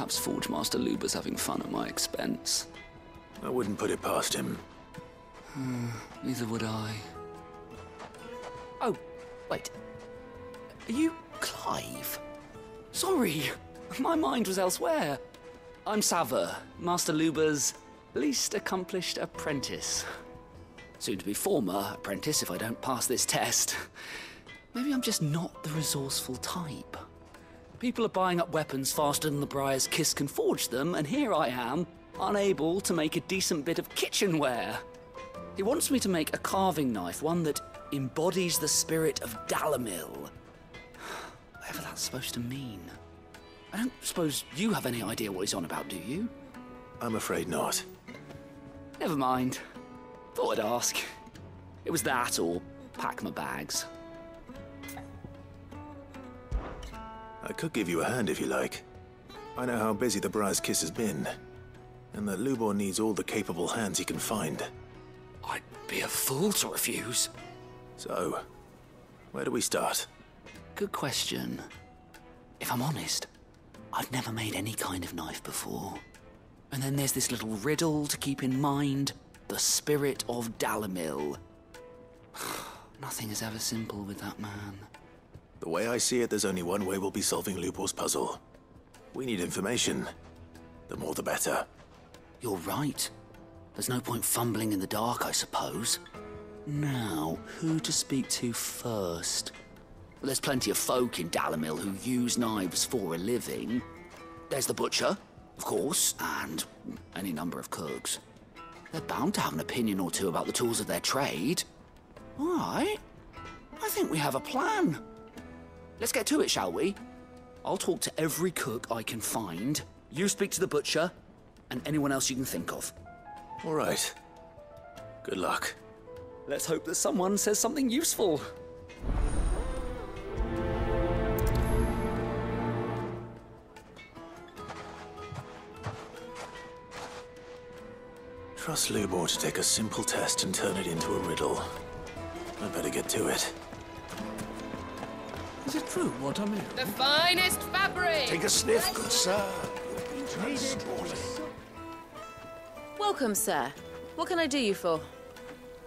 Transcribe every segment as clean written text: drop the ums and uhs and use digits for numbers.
perhaps Forge Master Luber's having fun at my expense. I wouldn't put it past him. Neither would I. Oh, wait. Are you Clive? Sorry, my mind was elsewhere. I'm Sava, Master Luber's least accomplished apprentice. Soon to be former apprentice if I don't pass this test. Maybe I'm just not the resourceful type. People are buying up weapons faster than the Briar's Kiss can forge them, and here I am, unable to make a decent bit of kitchenware. He wants me to make a carving knife, one that embodies the spirit of Dalamil. Whatever that's supposed to mean. I don't suppose you have any idea what he's on about, do you? I'm afraid not. Never mind. Thought I'd ask. It was that or pack my bags. I could give you a hand if you like. I know how busy the Briar's Kiss has been, and that Lubor needs all the capable hands he can find. I'd be a fool to refuse. So, where do we start? Good question. If I'm honest, I've never made any kind of knife before. And then there's this little riddle to keep in mind. The spirit of Dalamil. Nothing is ever simple with that man. The way I see it, there's only one way we'll be solving Lubor's puzzle. We need information. The more the better. You're right. There's no point fumbling in the dark, I suppose. Now, who to speak to first? Well, there's plenty of folk in Dalamil who use knives for a living. There's the butcher, of course, and any number of cooks. They're bound to have an opinion or two about the tools of their trade. All right. I think we have a plan. Let's get to it, shall we? I'll talk to every cook I can find. You speak to the butcher, and anyone else you can think of. All right. Good luck. Let's hope that someone says something useful. Trust Lubor to take a simple test and turn it into a riddle. I'd better get to it. Is it true what I'm hearing? The finest fabric! Take a sniff, good sir. Welcome, sir. What can I do you for?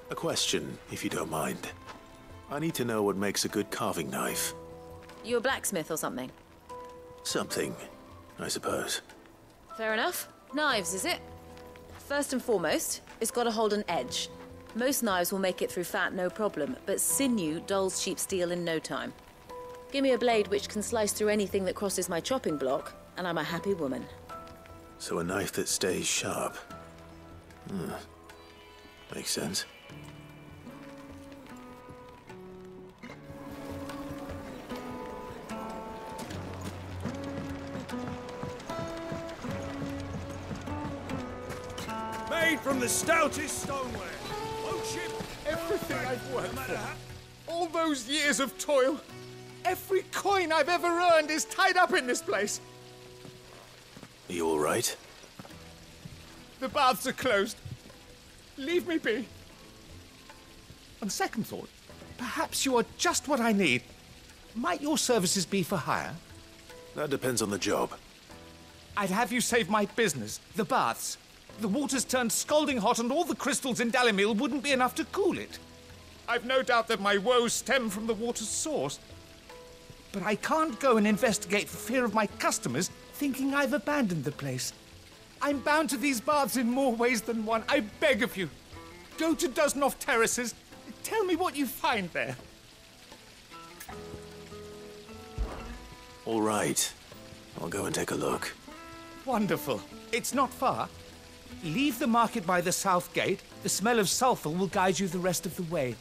A question, if you don't mind. I need to know what makes a good carving knife. You a blacksmith or something? Something, I suppose. Fair enough. Knives, is it? First and foremost, it's got to hold an edge. Most knives will make it through fat no problem, but sinew dulls cheap steel in no time. Give me a blade which can slice through anything that crosses my chopping block, and I'm a happy woman. So a knife that stays sharp. Makes sense. Made from the stoutest stoneware. Won't ship. Everything I've worked for. All those years of toil. Every coin I've ever earned is tied up in this place. Are you all right? The baths are closed. Leave me be. On second thought, perhaps you are just what I need. Might your services be for hire? That depends on the job. I'd have you save my business, the baths. The water's turned scalding hot and all the crystals in Dalamil wouldn't be enough to cool it. I've no doubt that my woes stem from the water's source. But I can't go and investigate for fear of my customers thinking I've abandoned the place. I'm bound to these baths in more ways than one. I beg of you. Go to Dusnoff Terraces. Tell me what you find there. All right. I'll go and take a look. Wonderful. It's not far. Leave the market by the south gate. The smell of sulphur will guide you the rest of the way.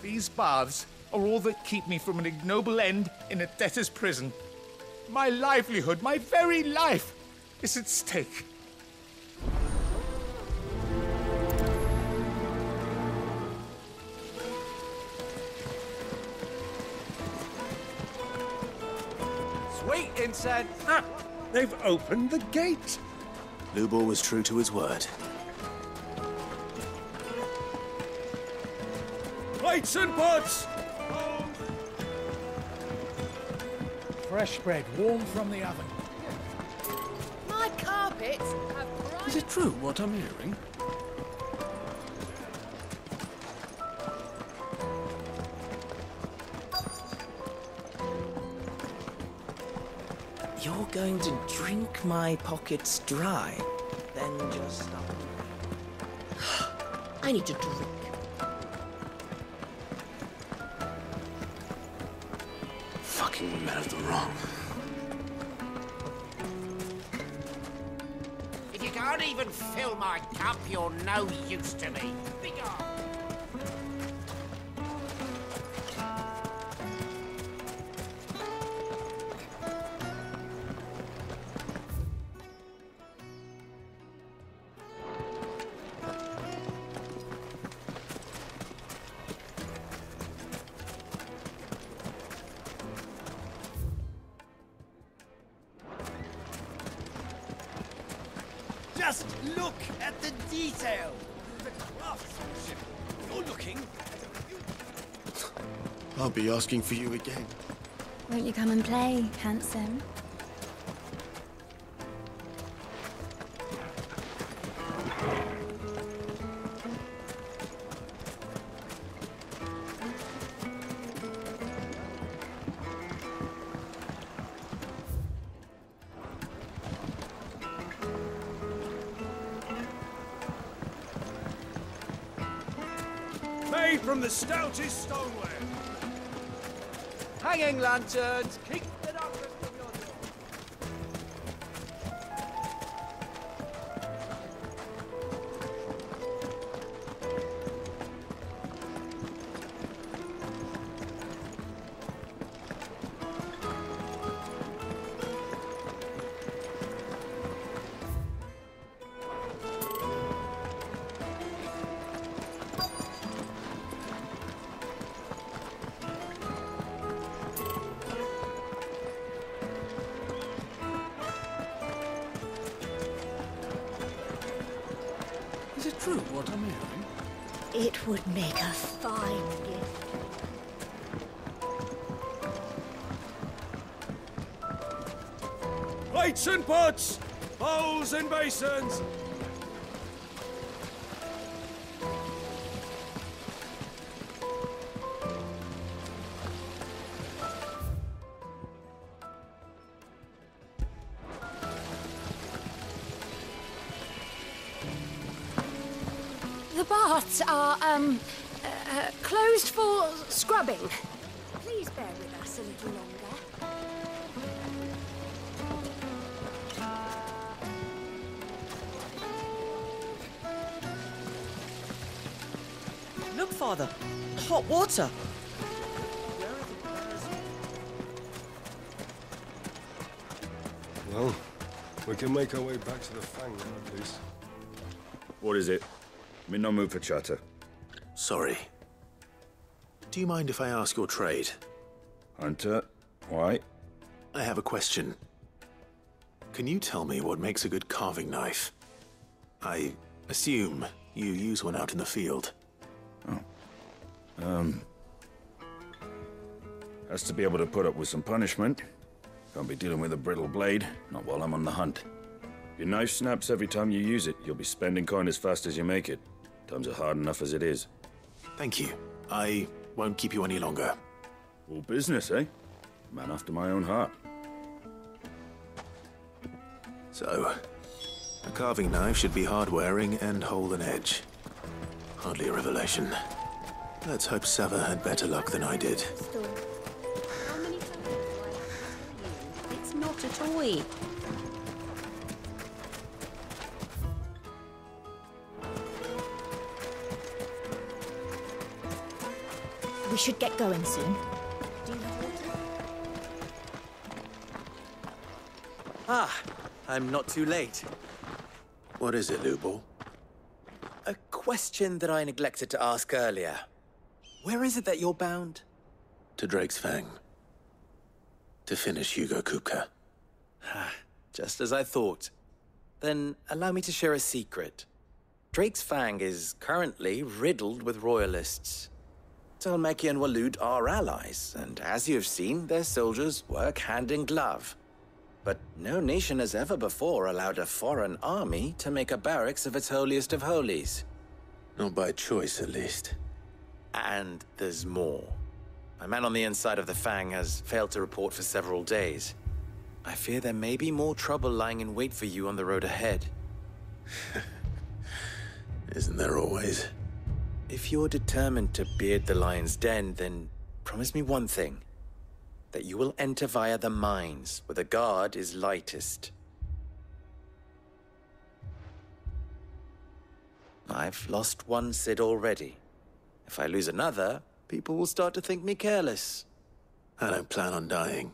These baths are all that keep me from an ignoble end in a debtor's prison. My livelihood, my very life, is at stake. Sweet incense. Ah, they've opened the gate. Lubor was true to his word. Plates and pots. Fresh bread, warm from the oven. puppets have Is it true what I'm hearing? You're going to drink my pockets dry, then just stop. I need to drink. Fucking men of the wrong. If you can't even fill my cup, you're no use to me. Begone! Just look at the detail! The craftsmanship! You're looking at a I'll be asking for you again. Won't you come and play, handsome? Made from the stoutest stoneware. Hanging lanterns, keep the darkness from your door. Is it true what I'm hearing? It would make a fine gift. Plates and pots, bowls and basins. The baths are, closed for scrubbing. Please bear with us a little longer. Look, Father. Hot water. Well, we can make our way back to the Fang now, at least. What is it? I'm in no mood for chatter. Sorry. Do you mind if I ask your trade? Hunter, why? I have a question. Can you tell me what makes a good carving knife? I assume you use one out in the field. Has to be able to put up with some punishment. Can't be dealing with a brittle blade, not while I'm on the hunt. If your knife snaps every time you use it, you'll be spending coin as fast as you make it. Times are hard enough as it is. Thank you. I won't keep you any longer. All business, eh? Man after my own heart. So, a carving knife should be hard-wearing and hold an edge. Hardly a revelation. Let's hope Sava had better luck than I did. How many times do I have to tell you? It's not a toy. We should get going soon. Do you have water? Ah, I'm not too late. What is it, Lubor? A question that I neglected to ask earlier. Where is it that you're bound? To Drake's Fang. To finish Hugo Kupka. Just as I thought. Then allow me to share a secret. Drake's Fang is currently riddled with royalists. Talmeki and Waloed are allies, and as you have seen, their soldiers work hand in glove. but no nation has ever before allowed a foreign army to make a barracks of its holiest of holies. Not by choice, at least. And there's more. My man on the inside of the Fang has failed to report for several days. I fear there may be more trouble lying in wait for you on the road ahead. Isn't there always? If you're determined to beard the lion's den, then promise me one thing. That you will enter via the mines, where the guard is lightest. I've lost one Cid already. If I lose another, people will start to think me careless. I don't plan on dying.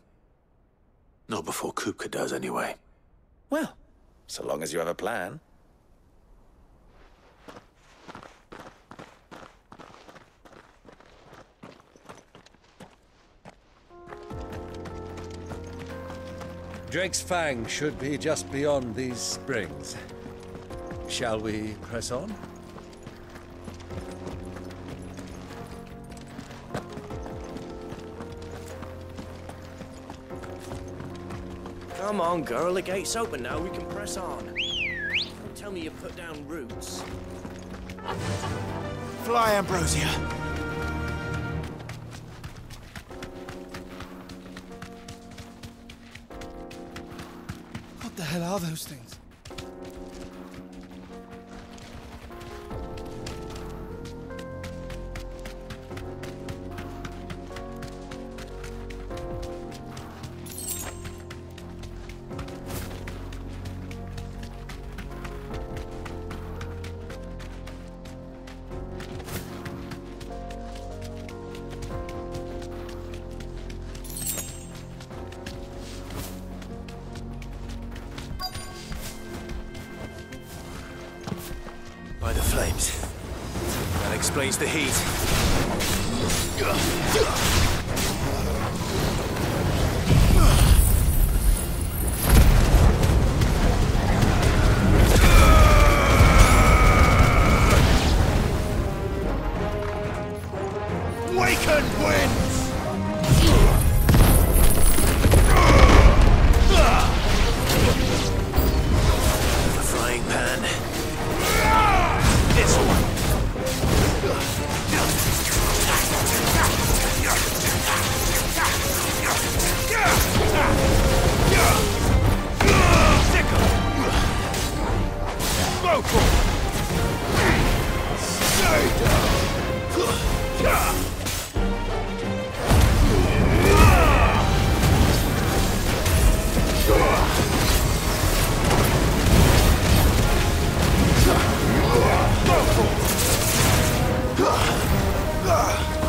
Not before Kupka does, anyway. Well, so long as you have a plan. Drake's Fang should be just beyond these springs. Shall we press on? Come on, girl, the gate's open now, we can press on. Don't tell me you put down roots. Fly, Ambrosia! What the hell are those things? By the flames. That explains the heat. Wakened winds! The frying pan. This one. Sickle. Vocal. Stay down.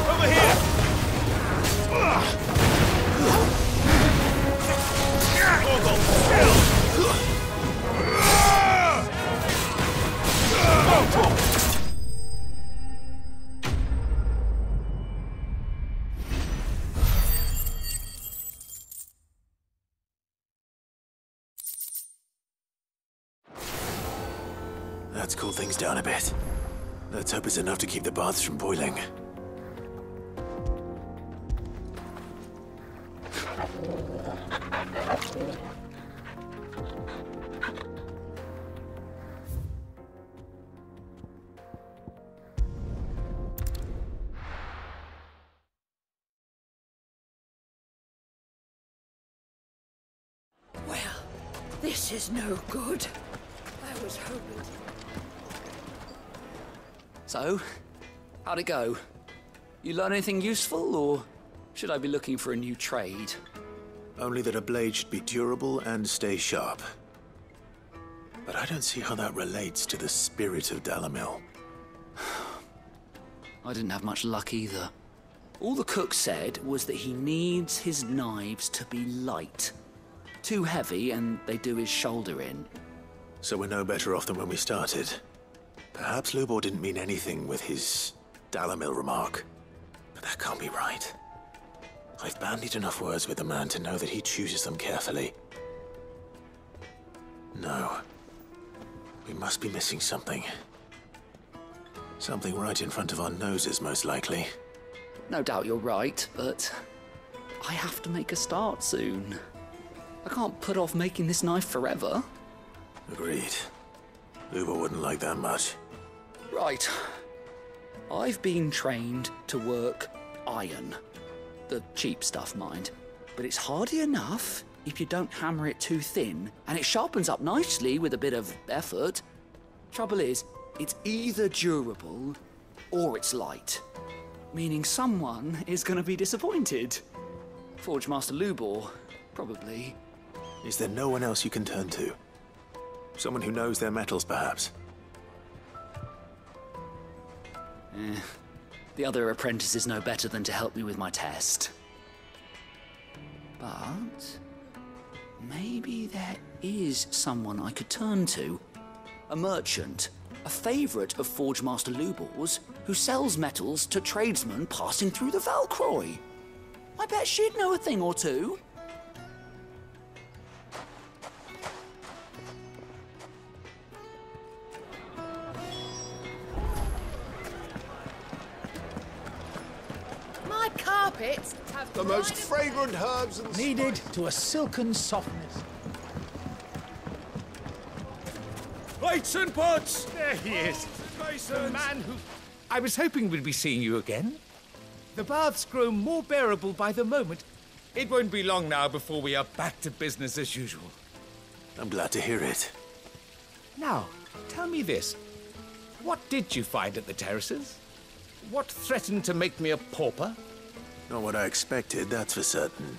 Over here! That's cooled things down a bit. Let's hope it's enough to keep the baths from boiling. Well, this is no good. I was hoping. So, how'd it go? You learn anything useful, or should I be looking for a new trade? Only that a blade should be durable and stay sharp. But I don't see how that relates to the spirit of Dalamil. I didn't have much luck either. All the cook said was that he needs his knives to be light. Too heavy and they do his shoulder in. So we're no better off than when we started. Perhaps Lubor didn't mean anything with his Dalamil remark. But that can't be right. I've bandied enough words with the man to know that he chooses them carefully. No. We must be missing something. Something right in front of our noses, most likely. No doubt you're right, but I have to make a start soon. I can't put off making this knife forever. Agreed. Lubo wouldn't like that much. Right. I've been trained to work iron. The cheap stuff, mind. But it's hardy enough if you don't hammer it too thin, and it sharpens up nicely with a bit of effort. Trouble is, it's either durable or it's light. Meaning someone is going to be disappointed. Forge Master Lubor, probably. Is there no one else you can turn to? Someone who knows their metals, perhaps? The other apprentices know better than to help me with my test. But maybe there is someone I could turn to. A merchant, a favourite of Forge Master Lubor's, who sells metals to tradesmen passing through the Valcroy. I bet she'd know a thing or two. My carpets have The most fragrant herbs and needed to a silken softness. Plates and pots! There he is. The man who... I was hoping we'd be seeing you again. The baths grow more bearable by the moment. It won't be long now before we are back to business as usual. I'm glad to hear it. Now, tell me this. What did you find at the terraces? What threatened to make me a pauper? Not what I expected, that's for certain.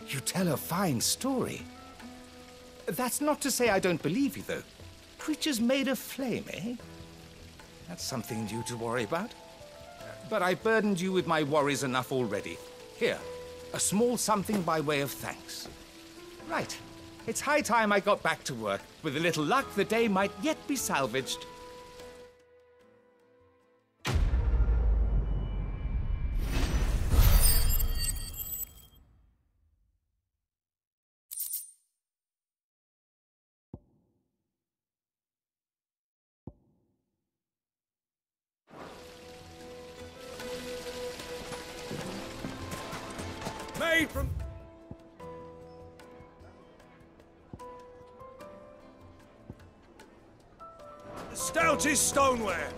You tell a fine story. That's not to say I don't believe you, though. Creatures made of flame, eh? That's something new to worry about. But I burdened you with my worries enough already. Here, a small something by way of thanks. Right. It's high time I got back to work. With a little luck, the day might yet be salvaged. Made from... The stoutest stoneware.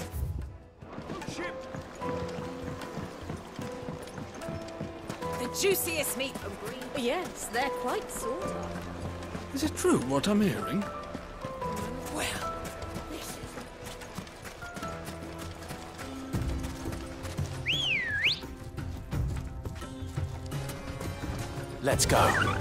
Ship. The juiciest meat from green. Yes, they're quite sought after. Is it true what I'm hearing? Well, this is... Let's go.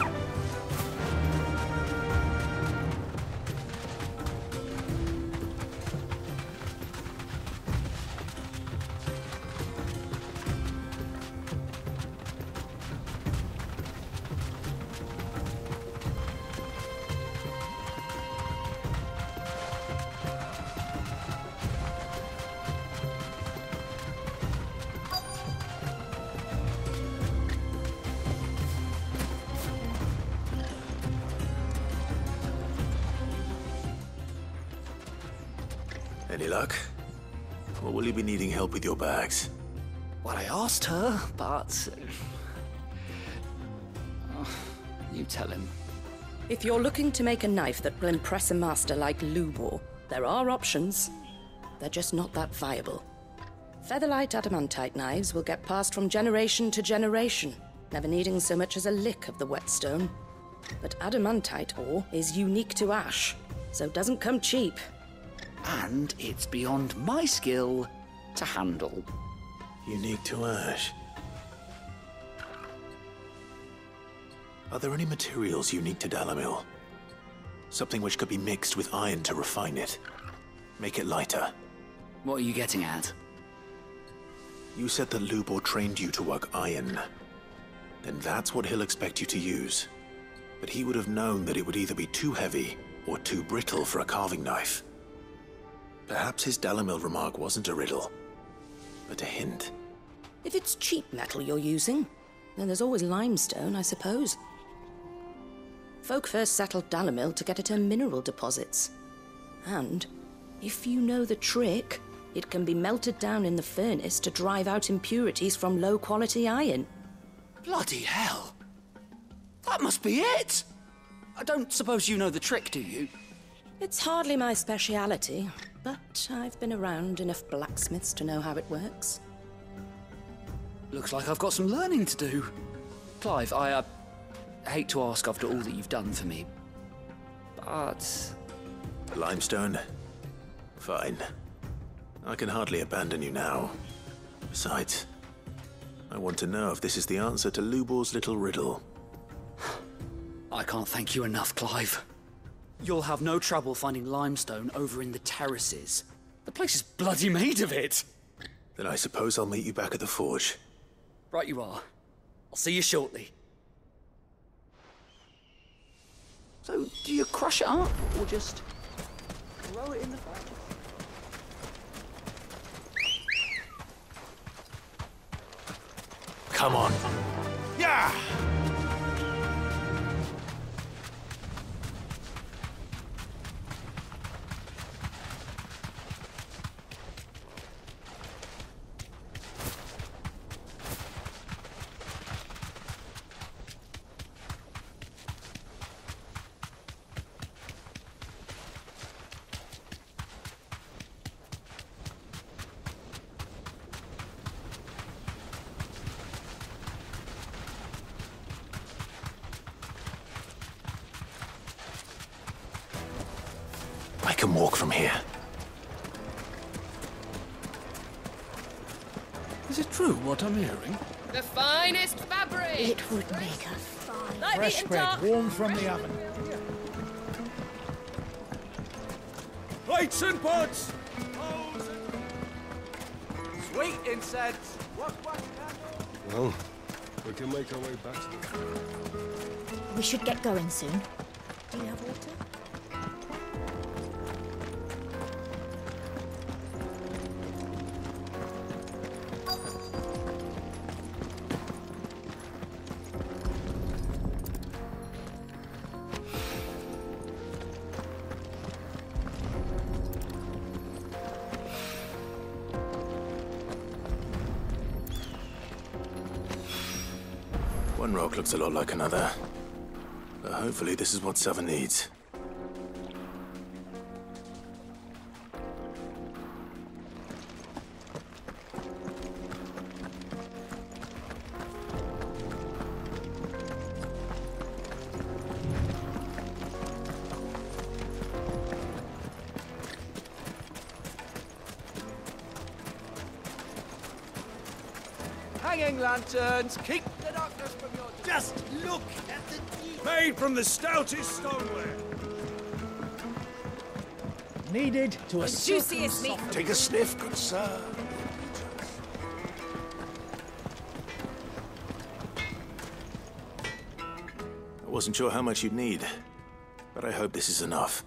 Any luck? Or will you be needing help with your bags? Well, I asked her, but... you tell him. If you're looking to make a knife that will impress a master like Lubor, there are options. They're just not that viable. Featherlight adamantite knives will get passed from generation to generation, never needing so much as a lick of the whetstone. But adamantite ore is unique to ash, so doesn't come cheap. And it's beyond my skill to handle. Unique to ash. Are there any materials unique to Dalamil? Something which could be mixed with iron to refine it. Make it lighter. What are you getting at? You said that Lubor trained you to work iron. Then that's what he'll expect you to use. But he would have known that it would either be too heavy or too brittle for a carving knife. Perhaps his Dalamil remark wasn't a riddle, but a hint. If it's cheap metal you're using, then there's always limestone, I suppose. Folk first settled Dalamil to get at her mineral deposits. And If you know the trick, it can be melted down in the furnace to drive out impurities from low-quality iron. Bloody hell! That must be it! I don't suppose you know the trick, do you? It's hardly my speciality, but I've been around enough blacksmiths to know how it works. Looks like I've got some learning to do. Clive, I hate to ask after all that you've done for me, but... Limestone? Fine. I can hardly abandon you now. Besides, I want to know if this is the answer to Lubor's little riddle. I can't thank you enough, Clive. You'll have no trouble finding limestone over in the terraces. The place is bloody made of it. Then I suppose I'll meet you back at the forge. Right you are. I'll see you shortly. So, do you crush it up, or just throw it in the fire? Come on. Yeah! I can walk from here. Is it true what I'm hearing? The finest fabric! It would make a fine. Fresh bread, warm from the oven. Plates and pots! Sweet incense! Well, we can make our way back to the... We should get going soon. Do you have water? One rock looks a lot like another. But hopefully this is what Sava needs. Hanging lanterns, keep the darkness from your... Just look at the deep. Made from the stoutest stoneware. Needed to a Juiciest meat. Take a sniff, good sir. I wasn't sure how much you'd need, but I hope this is enough.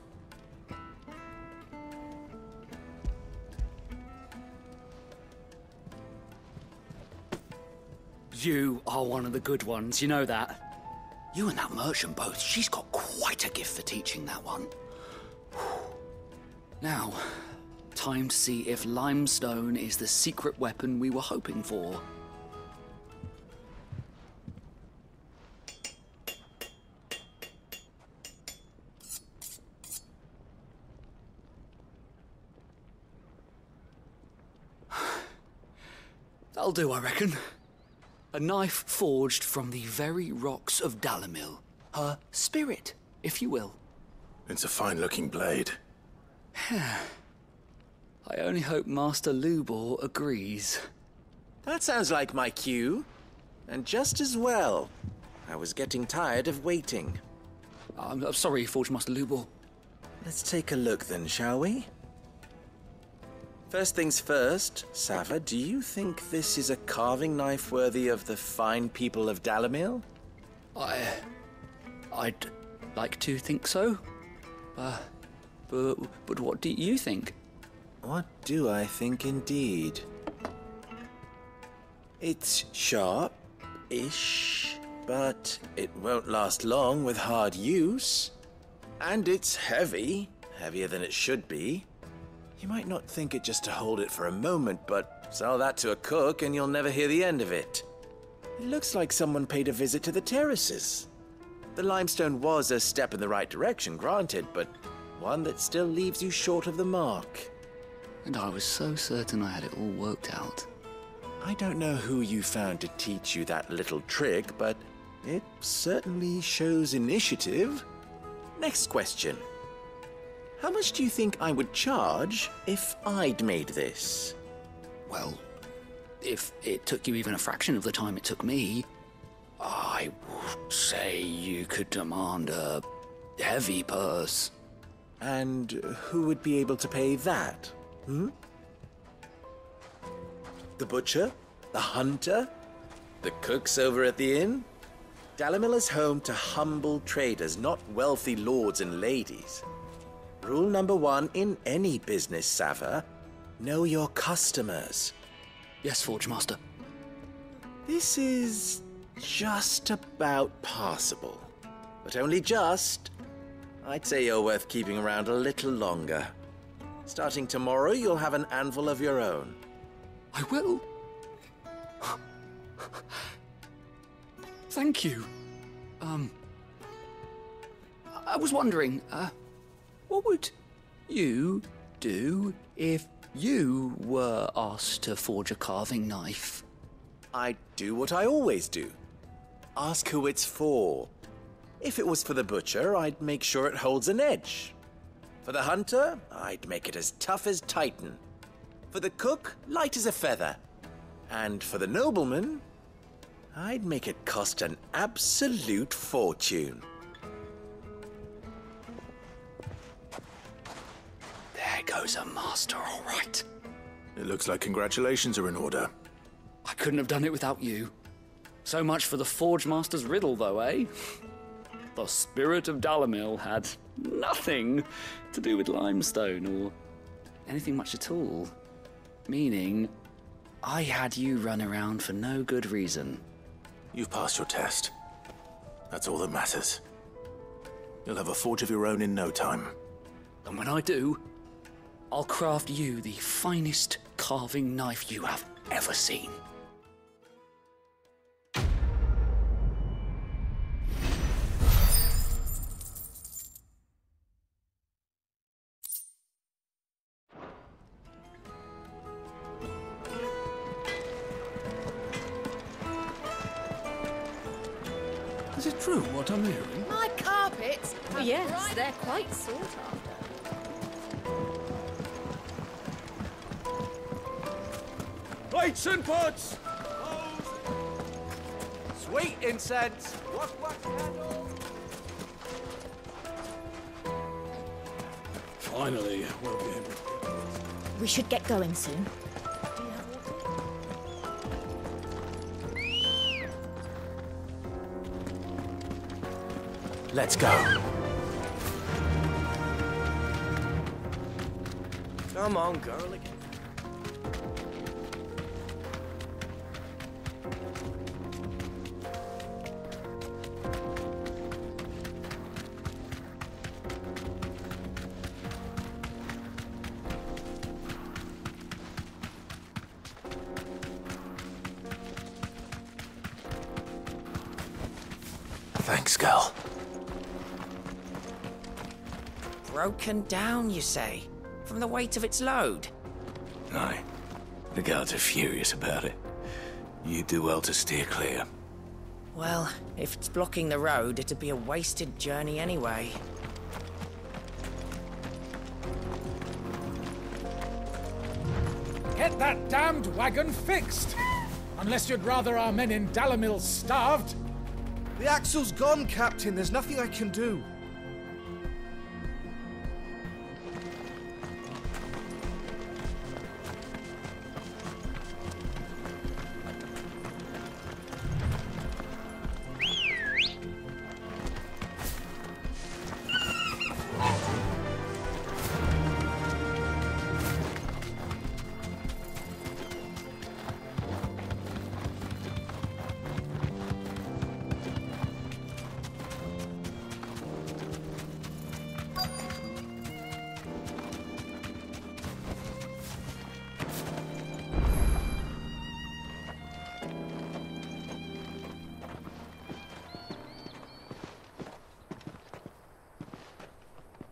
You are one of the good ones, you know that. You and that merchant both, she's got quite a gift for teaching that one. Now, time to see if limestone is the secret weapon we were hoping for. That'll do, I reckon. A knife forged from the very rocks of Dalamil. Her spirit, if you will. It's a fine-looking blade. I only hope Master Lubor agrees. That sounds like my cue. And just as well. I was getting tired of waiting. I'm sorry, Forge Master Lubor. Let's take a look then, shall we? First things first, Sava, do you think this is a carving knife worthy of the fine people of Dalamil? I'd like to think so. But what do you think? What do I think indeed? It's sharp-ish, but it won't last long with hard use. And it's heavy, heavier than it should be. You might not think it just to hold it for a moment, but sell that to a cook and you'll never hear the end of it. It looks like someone paid a visit to the terraces. The limestone was a step in the right direction, granted, but one that still leaves you short of the mark. And I was so certain I had it all worked out. I don't know who you found to teach you that little trick, but it certainly shows initiative. Next question. How much do you think I would charge if I'd made this? Well, if it took you even a fraction of the time it took me, I would say you could demand a heavy purse. And who would be able to pay that? The butcher? The hunter? The cooks over at the inn? Dalimil is home to humble traders, not wealthy lords and ladies. Rule number 1 in any business, Sava: know your customers. Yes, Forge Master. This is just about passable. But only just. I'd say you're worth keeping around a little longer. Starting tomorrow, you'll have an anvil of your own. I will. Thank you. I was wondering, what would you do if you were asked to forge a carving knife? I'd do what I always do. Ask who it's for. If it was for the butcher, I'd make sure it holds an edge. For the hunter, I'd make it as tough as Titan. For the cook, light as a feather. And for the nobleman, I'd make it cost an absolute fortune. There goes a master, all right. It looks like congratulations are in order. I couldn't have done it without you. So much for the Forge Master's riddle, though, eh? The spirit of Dalimil had nothing to do with limestone or anything much at all. Meaning, I had you run around for no good reason. You've passed your test. That's all that matters. You'll have a forge of your own in no time. And when I do, I'll craft you the finest carving knife you have ever seen. Is it true what I'm hearing? My carpets? Oh, yes, they're quite sought after. Plates and pots! Sweet incense! Wax candles! Finally, we'll be able to... We should get going soon. Let's go. Come on, girl. Thanks, girl. Broken down, you say? From the weight of its load? Aye. The guards are furious about it. You do well to steer clear. Well, if it's blocking the road, it'd be a wasted journey anyway. Get that damned wagon fixed! Unless you'd rather our men in Dalimil starved. The axle's gone, Captain. There's nothing I can do.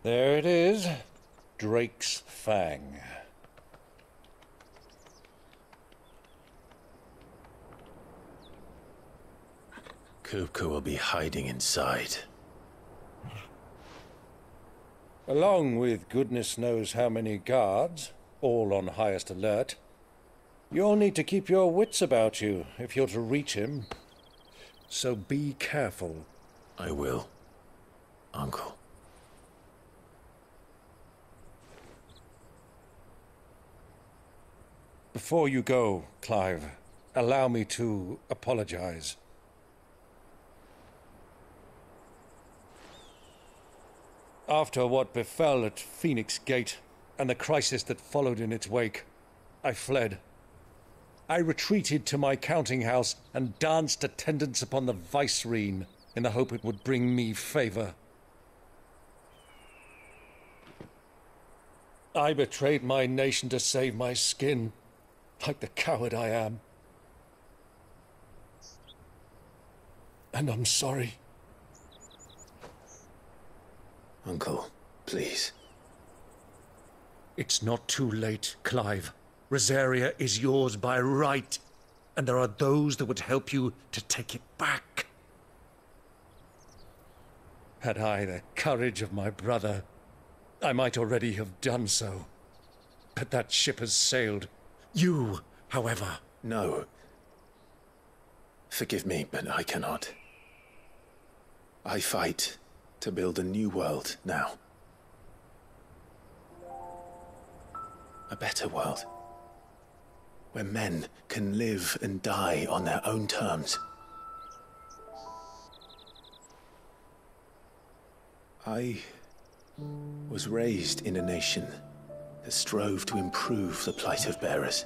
There it is. Drake's Fang. Kupka will be hiding inside. Along with goodness knows how many guards, all on highest alert. You'll need to keep your wits about you if you're to reach him. So be careful. I will, Uncle. Before you go, Clive, allow me to apologize. After what befell at Phoenix Gate and the crisis that followed in its wake, I fled. I retreated to my counting house and danced attendance upon the vicereine in the hope it would bring me favor. I betrayed my nation to save my skin, like the coward I am. And I'm sorry. Uncle, please. It's not too late, Clive. Rosaria is yours by right, and there are those that would help you to take it back. Had I the courage of my brother, I might already have done so. But that ship has sailed. You, however... No. Forgive me, but I cannot. I fight to build a new world now. A better world. Where men can live and die on their own terms. I was raised in a nation that strove to improve the plight of bearers.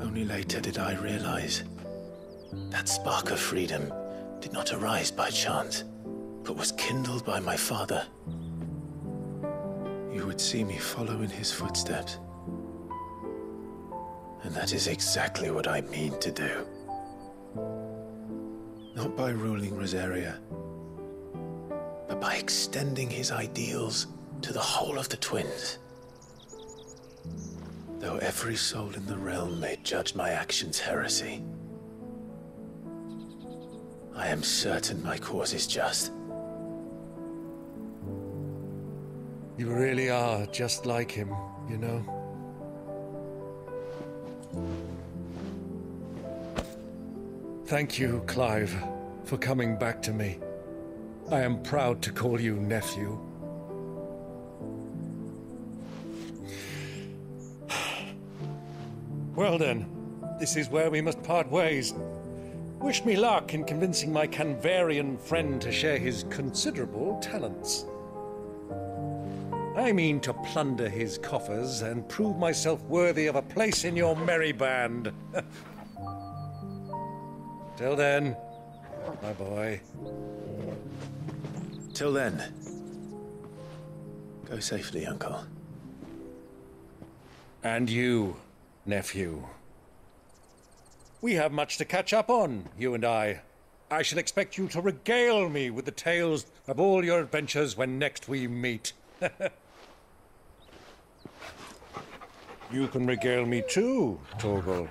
Only later did I realize that spark of freedom did not arise by chance, but was kindled by my father. You would see me follow in his footsteps. And that is exactly what I mean to do. Not by ruling Rosaria, but by extending his ideals to the whole of the twins. Though every soul in the realm may judge my actions heresy, I am certain my cause is just. You really are just like him, you know? Thank you, Clive, for coming back to me. I am proud to call you nephew. Well then, this is where we must part ways. Wish me luck in convincing my Canvarian friend to share his considerable talents. I mean to plunder his coffers and prove myself worthy of a place in your merry band. Till then, my boy. Till then, go safely, Uncle. And you, nephew. We have much to catch up on, you and I. I shall expect you to regale me with the tales of all your adventures when next we meet. You can regale me too, Torgal.